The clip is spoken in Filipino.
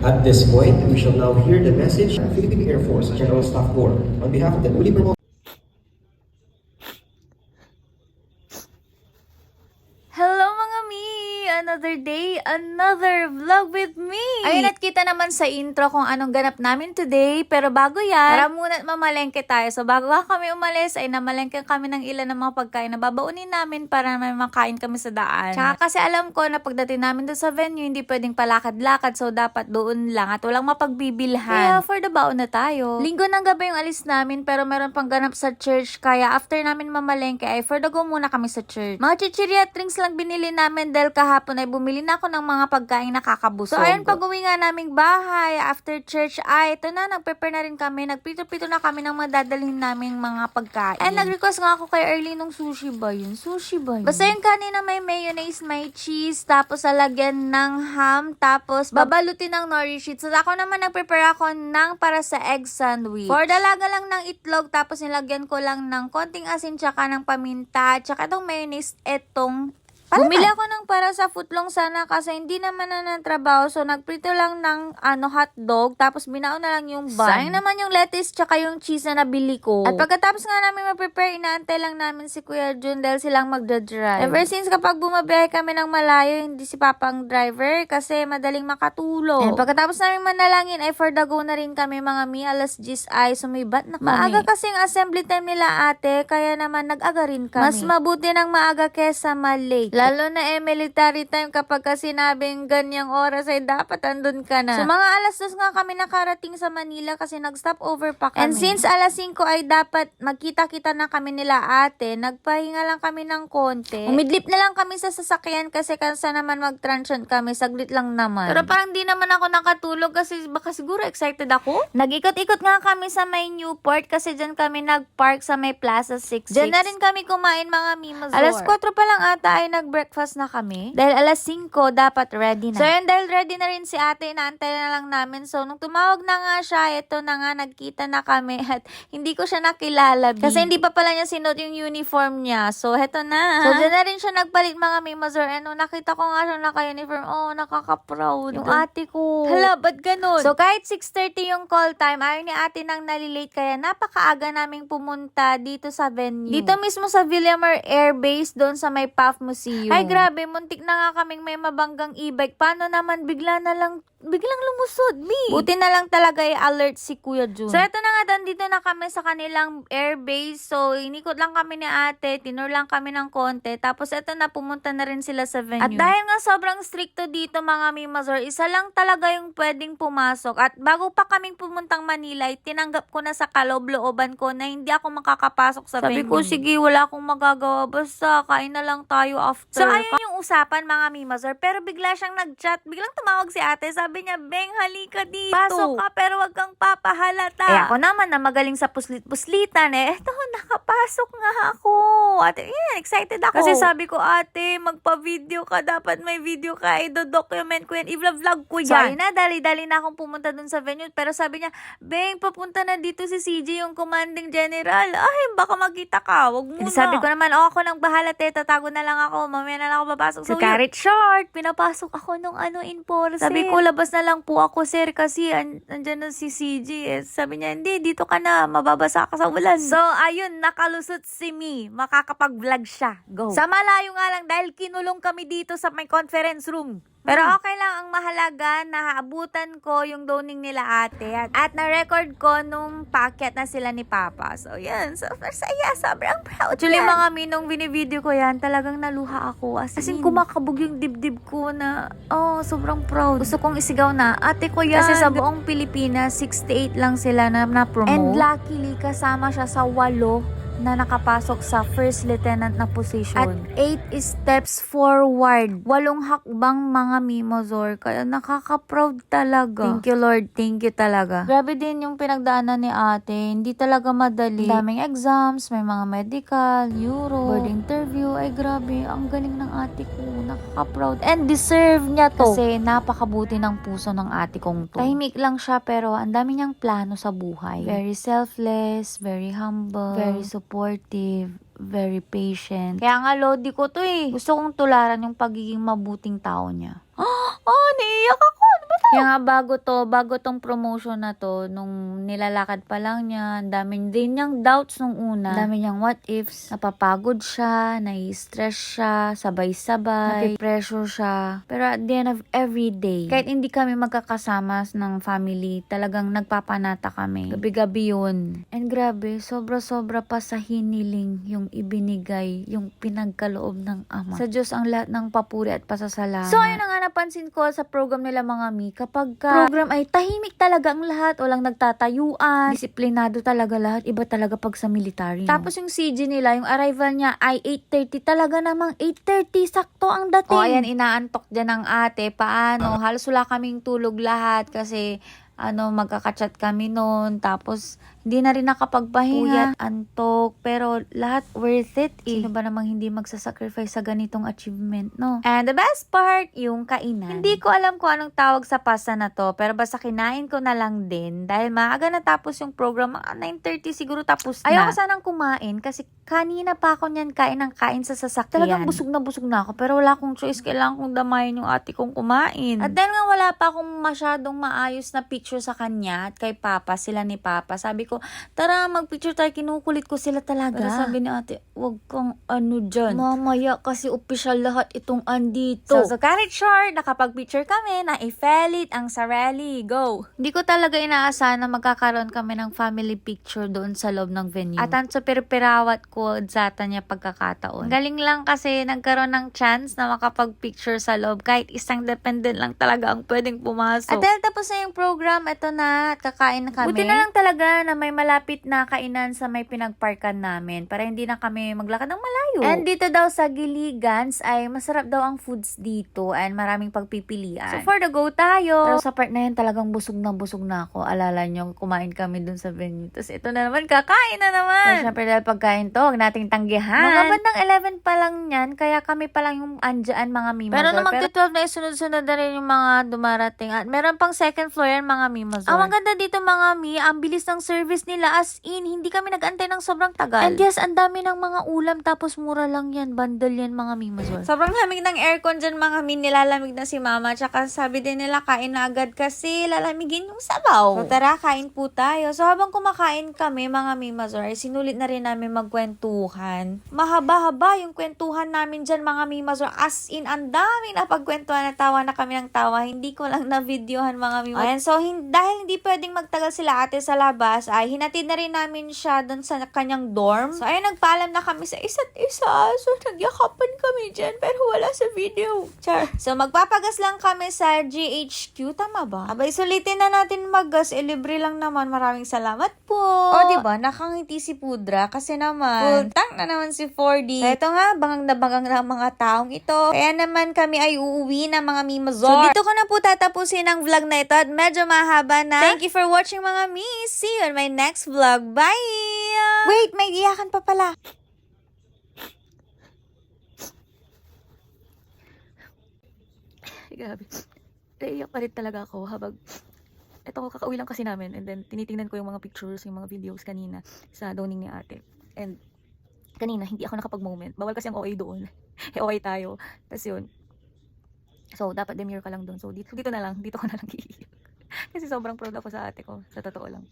At this point, we shall now hear the message of Philippine Air Force General Staff Corps on behalf of the newly promoted. Hello mga mi! Another day, another vlog with me! Ayun at kita naman sa intro kung anong ganap namin today. Pero bago yan, tara muna at mamalengke tayo. So bago kami umalis, ay namalengke kami ng ilan ng mga pagkain na babaunin namin para may makain kami sa daan. Tsaka kasi alam ko na pagdating namin doon sa venue, hindi pwedeng palakad-lakad. So dapat doon lang at walang mapagbibilhan. Kaya for the baon na tayo. Linggo ng gabi yung alis namin pero meron pang ganap sa church. Kaya after namin mamalengke ay for the go muna kami sa church. Mga chichirya at drinks lang binili namin dahil kahapon ay bumili na ako ng mga pagkain nakakabusog. So ayun, pag uwi nga naming bahay after church ay ito na, nag-prepare na rin kami. Nagpito-pito na kami ng mga dadalhin naming mga pagkain. And nag-request nga ako kay Early nung sushi ba yun? Sushi ba yun? Basta yung kanina may mayonnaise, may cheese, tapos lalagyan ng ham, tapos babalutin ng nori sheet. So ako naman nag-prepare ako ng para sa egg sandwich. For dalaga lang ng itlog, tapos nilagyan ko lang ng konting asin tsaka ng paminta, tsaka itong mayonnaise, etong bumili ako ng para sa footlong sana kasi hindi naman na ng trabaho. So, nagprito lang ng hotdog. Tapos, binao na lang yung bun. Sayang naman yung lettuce tsaka yung cheese na nabili ko. At pagkatapos nga namin mag-prepare, inaantay lang namin si Kuya Jun dahil silang magdadrive. Ever since kapag bumabiyahe kami ng malayo, hindi si Papa ang driver kasi madaling makatulog. And pagkatapos namin manalangin, ay for the go na rin kami mga mi. Alas 10 ay sumibat na kami. Maaga kasi ang assembly time nila ate, kaya naman nag-aga rin kami. Mas mabuti ng maaga kesa malate. Lalo na military time kapag sinabing ganyang oras ay dapat andun ka na. So mga alas 2 nga kami nakarating sa Manila kasi nag-stop over pa kami. And since alas 5 ay dapat magkita-kita na kami nila ate, nagpahinga lang kami ng konti. Umidlip na lang kami sa sasakyan kasi kansa naman mag-transient kami, saglit lang naman. Pero parang di naman ako nakatulog kasi baka siguro excited ako. Nag-ikot-ikot nga kami sa may Newport kasi dyan kami nag-park sa may Plaza 66. Dyan na rin kami kumain mga mimazor. Alas 4 pa lang ata ay breakfast na kami. Dahil alas 5, dapat ready na. So yun, dahil ready na rin si ate, inaantay na lang namin. So nung tumawag na nga siya, ito na nga, nagkita na kami at hindi ko siya nakilala. Kasi hindi pa pala niya sinuot yung uniform niya. So heto na. So dyan na rin siya nagpalit mga mimazor. And nung nakita ko nga siya naka-uniform, oh, nakaka-proud. Yung ate ko. Hala, ba't ganun? So kahit 6:30 yung call time, ayaw ni ate nang nalilate. Kaya napakaaga naming pumunta dito sa venue. Dito mismo sa Villamar Air Base, doon sa may PAF Museum. Ay grabe, muntik na nga kaming may mabanggang e-bike. Paano naman biglang lumusod, mi? Buti na lang talaga i-alert si Kuya Jun. So eto na nga, dito na kami sa kanilang airbase. So inikot lang kami ni ate, tinur lang kami ng konti. Tapos eto na, pumunta na rin sila sa venue. At dahil nga sobrang stricto dito mga mimazor, isa lang talaga yung pwedeng pumasok. At bago pa kaming pumuntang Manila, tinanggap ko na sa kaloob-looban ko na hindi ako makakapasok sa venue. Sabi ko, sige, wala akong magagawa. Basta kain na lang tayo after. So ayun yung usapan mga mimazor. Pero bigla siyang nag-chat. Biglang tumawag si ate. Sabi niya, Beng, halika dito. Pasok ka pero wag kang papahalata. Eh ako naman na magaling sa puslit-puslitan eto, nakapasok nga ako. At excited ako. Kasi sabi ko, ate, magpa-video ka. Dapat may video ka. I-document ko yan. I-vlog ko yan. So ayun na, dali-dali na akong pumunta dun sa venue. Pero sabi niya, Beng, papunta na dito si CJ, yung commanding general. Ay, baka magkita ka. Wag muna. Sabi ko naman, ako nang bahala, te. Tatago na lang ako. Mamaya na lang ako papasok. So, carrot short. Pinapasok ako nung enforcer. Sabi ko, labas na lang po ako, sir, kasi andyan na si CJ. Sabi niya, hindi, dito ka na. Mababasa ka sa ulan. So, ayun, nakalusot si Mi. Makakapag-vlog siya. Go. Sa malayo nga lang, dahil kinulong kami dito sa may conference room. Pero okay lang, ang mahalaga, naabutan ko yung doning nila ate. At na-record ko nung paakyat na sila ni Papa. So, yan. So, saya. Sobrang proud. Actually, mga minong binivideo ko yan, talagang naluha ako. As in, kumakabog yung dibdib ko na, oh, sobrang proud. Gusto kong isigaw na, ate ko yan. Kasi sa buong Pilipinas, 68 lang sila na-promote. And luckily, kasama siya sa 8 na nakapasok sa first lieutenant na position. At 8 steps forward. 8 hakbang mga mimazor. Kaya nakaka-proud talaga. Thank you, Lord. Thank you talaga. Grabe din yung pinagdaanan ni ate. Hindi talaga madali. Daming exams, may mga medical, euro, board interview. Ay grabe, ang galing ng ate ko. Nakaka-proud. And deserve niya to. Kasi napakabuti ng puso ng ate kong to. Tahimik lang siya pero ang dami niyang plano sa buhay. Very selfless, very humble, very supportive, very patient. Kaya nga lodi ko to eh. Gusto kong tularan yung pagiging mabuting tao niya. Oh, naiiyak ako. Ano ba tayo? Kaya nga bago tong promotion na to, nung nilalakad pa lang niya, ang dami din niyang doubts nung una. Ang dami niyang what ifs. Napapagod siya, nai-stress siya, sabay-sabay, napipressure siya. Pero at the end of every day, kahit hindi kami magkakasama ng family, talagang nagpapanata kami. Gabi-gabi yun. And grabe, sobra-sobra pa sa hiniling yung ibinigay, yung pinagkaloob ng Ama. Sa Diyos ang lahat ng papuri at pasasalamat. So ayun na nga napansin ko sa program nila mga mi, kapag program ay tahimik talaga ang lahat, walang nagtatayuan, disiplinado talaga lahat, iba talaga pag sa military. Tapos yung CG nila, yung arrival niya ay 8:30, talaga namang 8:30, sakto ang dating. O ayan, inaantok dyan ng ate, paano? Halos wala kaming tulog lahat kasi magkakachat kami noon, tapos hindi na rin nakapagpahinga, antok, pero lahat worth it eh. Sino ba namang hindi magsasacrifice sa ganitong achievement, no? And the best part, yung kainan. Hindi ko alam kung anong tawag sa pasta na to, pero basta kinain ko na lang din, dahil maaga na tapos yung program, 9:30 siguro tapos na. Ayoko sanang kumain, kasi kanina pa ako niyan kain sa sasakyan. Talagang busog na ako, pero wala akong choice, kailangan kong damayin yung ate kong kumain. At dahil nga wala pa akong masyadong maayos na picture sa kanya at kay Papa, sila ni Papa, sabi ko, tara magpicture tayo, kinukulit ko sila talaga. Pero sabi ni ate, wag kang dyan. Mamaya kasi official lahat itong andito. So cut it short, nakapag-picture kami, na-i-felit ang sarili, go! Hindi ko talaga inaasahan na magkakaroon kami ng family picture doon sa loob ng venue. At ang super pirawat ko sa niya pagkakataon. Galing lang kasi nagkaroon ng chance na makapag-picture sa loob, kahit isang dependent lang talaga ang pwedeng pumasok. At dahil tapos na yung program, eto na, kakain na kami. Buti na lang talaga na may malapit na kainan sa may pinagparkan namin para hindi na kami maglakad ng malayo. And dito daw sa Giligans ay masarap daw ang foods dito and maraming pagpipilian. So for the go tayo. Pero sa part na yun talagang busog na ako. Alala nyo, kumain kami dun sa venue. Tapos ito na naman, kakain na naman. So syempre dahil pagkain to, huwag nating tanggihan. Mga bandang 11 pa lang yan, kaya kami pa lang yung andyan mga mimazor. Pero nung magti-12 na sunod-sunod na rin yung mga dumarating. At meron pang second floor yan mga mimazor. Ang maganda dito mga mi, ang bilis ng service nila, as in, hindi kami nag-antay ng sobrang tagal. And yes, ang dami ng mga ulam, tapos mura lang yan, bundle yan mga mimazor. Sobrang lamig ng aircon dyan mga mi, nilalamig na si mama, tsaka sabi din nila kain na agad kasi lalamigin yung sabaw. So tara, kain po tayo. So habang kumakain kami mga mimazor, sinulit na rin namin magkwentuhan. Mahaba-haba yung kwentuhan namin dyan mga mimazor, as in, ang dami na pagkwentuhan, na tawa na kami ng tawa, hindi ko lang na videohan mga mimazor. Ayan, so dahil hindi pwedeng magtagal sila ate sa labas, ay hinatid na rin namin siya doon sa kanyang dorm. So ayun, nagpaalam na kami sa isa't isa. So nagyakapan kami dyan, pero wala sa video. Char. So magpapagas lang kami sa GHQ, tama ba? Abay, sulitin na natin maggas, libre lang naman. Maraming salamat po. O diba, nakangiti si Pudra kasi naman, tank na naman si 4D. So ito nga, bangang na ang mga taong ito. Kaya naman kami ay uuwi na mga mimazor. So dito ko na po tatapusin ang vlog na ito at medyo mahaba na. Thank you for watching mga mi. See you on my next vlog. Bye! Wait, may iyakan pa pala. Grabe. Naiiyak pa rin talaga ako habang eto, kakauwi lang kasi namin, and then tinitingnan ko yung mga pictures, yung mga videos kanina sa downing ni ate. And kanina hindi ako nakapag-moment. Bawal kasi ang OA doon. OA tayo. Tapos yun. So dapat demure ka lang doon. So dito ko na lang iiyak. Kasi sobrang proud ako sa ate ko, sa totoo lang.